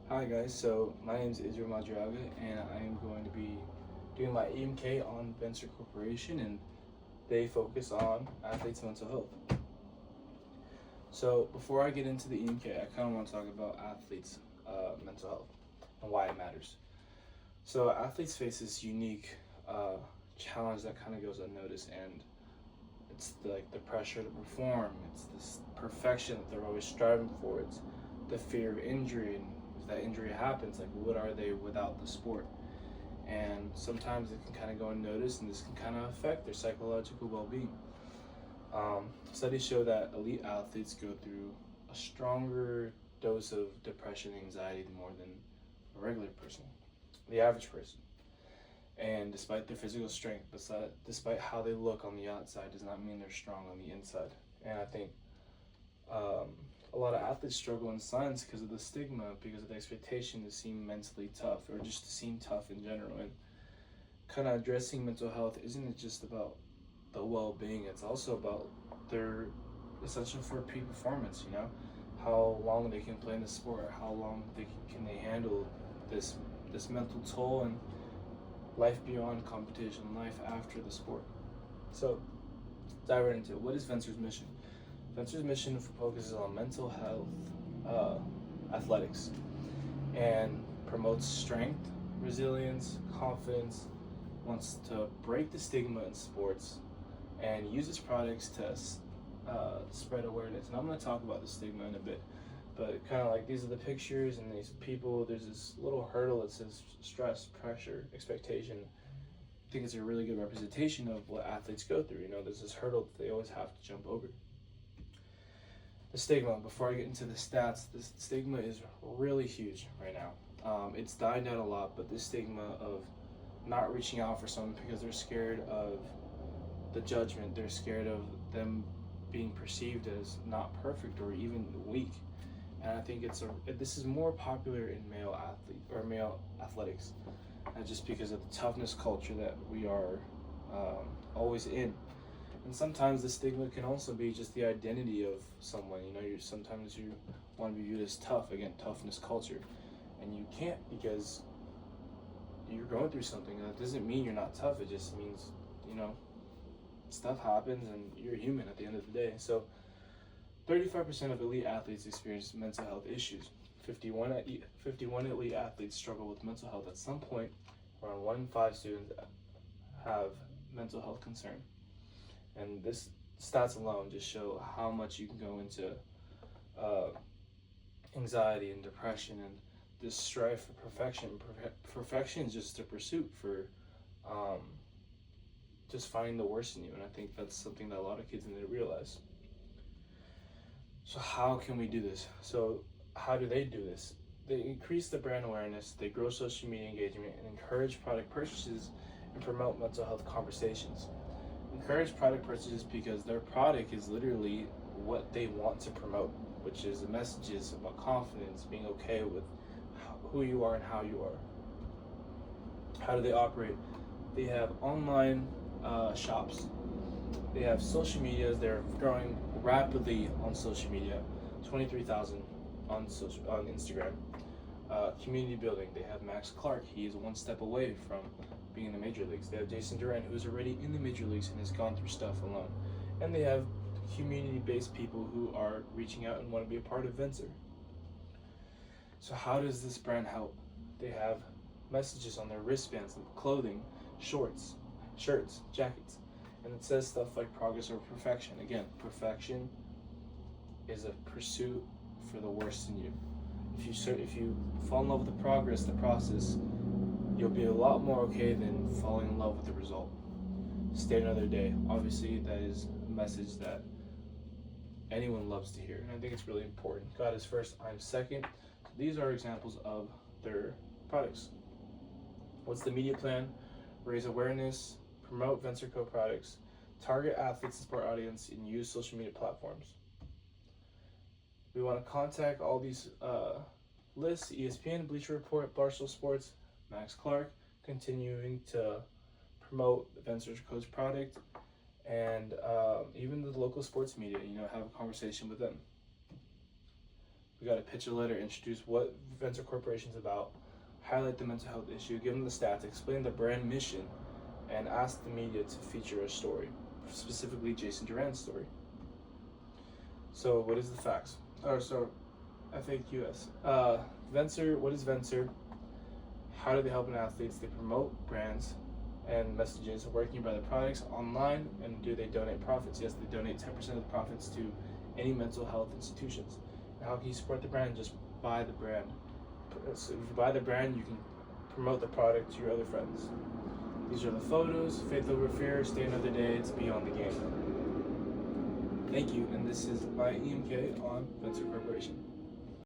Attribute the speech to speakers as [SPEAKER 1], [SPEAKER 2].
[SPEAKER 1] Hi guys, so my name is Israel Madraga and I am going to be doing my EMK on Venture Corporation, and they focus on athletes' mental health. So before I get into the EMK, I kind of want to talk about athletes' mental health and why it matters. So athletes face this unique challenge that kind of goes unnoticed, and it's the pressure to perform. It's this perfection that they're always striving for. It's the fear of injury, and if that injury happens, like what are they without the sport? And sometimes it can kind of go unnoticed, and this can kind of affect their psychological well-being. Studies show that elite athletes go through a stronger dose of depression and anxiety more than a regular person, the average person. And despite their physical strength, despite how they look on the outside, does not mean they're strong on the inside. And I think um, a lot of athletes struggle in science because of the stigma, because of the expectation to seem mentally tough or just to seem tough in general. And kind of addressing mental health isn't just about the well-being; it's also about their essential for peak performance. How long they can play in the sport, how long can they handle this mental toll and life beyond competition, life after the sport. So dive right into it. What is Venture's mission? Venture's mission focuses on mental health, athletics, and promotes strength, resilience, confidence, wants to break the stigma in sports, and uses products to spread awareness. And I'm going to talk about the stigma in a bit, but kind of like these are the pictures and these people. There's this little hurdle that says stress, pressure, expectation. I think it's a really good representation of what athletes go through. There's this hurdle that they always have to jump over. The stigma, before I get into the stats, this stigma is really huge right now. It's died down a lot, but this stigma of not reaching out for someone because they're scared of the judgment, they're scared of them being perceived as not perfect or even weak. And I think this is more popular in male athlete or male athletics, just because of the toughness culture that we are always in. And sometimes the stigma can also be just the identity of someone. Sometimes you want to be viewed as tough. Again, toughness culture, and you can't because you're going through something. That doesn't mean you're not tough. It just means you know stuff happens, and you're human at the end of the day. So 35% of elite athletes experience mental health issues. 51 elite athletes struggle with mental health at some point. Around 1 in 5 students have mental health concern. And this stats alone just show how much you can go into uh, anxiety and depression and this strive for perfection. Perfection is just a pursuit for um, just finding the worst in you. And I think that's something that a lot of kids need to realize. So how can we do this? So how do they do this? They increase the brand awareness, they grow social media engagement, and encourage product purchases and promote mental health conversations. Encourage product purchases because their product is literally what they want to promote, which is the messages about confidence, being okay with who you are and how you are. How do they operate? They have online shops. They have social medias. They're growing rapidly on social media. 23,000 on Instagram. Community building. They have Max Clark. He is one step away from being in the major leagues. They have Jason Durant, who's already in the major leagues and has gone through stuff alone. And they have community-based people who are reaching out and want to be a part of Venture. So how does this brand help? They have messages on their wristbands, clothing, shorts, shirts, jackets, and it says stuff like progress or perfection. Again, perfection is a pursuit for the worst in you. If you fall in love with the progress, the process, you'll be a lot more okay than falling in love with the result. Stay another day. Obviously, that is a message that anyone loves to hear, and I think it's really important. God is first, I'm second. So these are examples of their products. What's the media plan? Raise awareness, promote VentureCo products, target athletes and sport audience, and use social media platforms. We want to contact all these lists: ESPN, Bleacher Report, Barstool Sports, Max Clark, continuing to promote VentureCo's product, and even the local sports media. Have a conversation with them. We got to pitch a letter, introduce what Venture Corporation is about, highlight the mental health issue, give them the stats, explain the brand mission, and ask the media to feature a story, specifically Jason Duran's story. So what is the facts? FAQs. Venture, what is Venture? How do they help athletes? They promote brands and messages, working by the products online, and do they donate profits? Yes, they donate 10% of the profits to any mental health institutions. And how can you support the brand? Just buy the brand. So if you buy the brand, you can promote the product to your other friends. These are the photos. Faith over fear, stay another day, it's beyond the game. Thank you, and this is my EMK on Venture Corporation.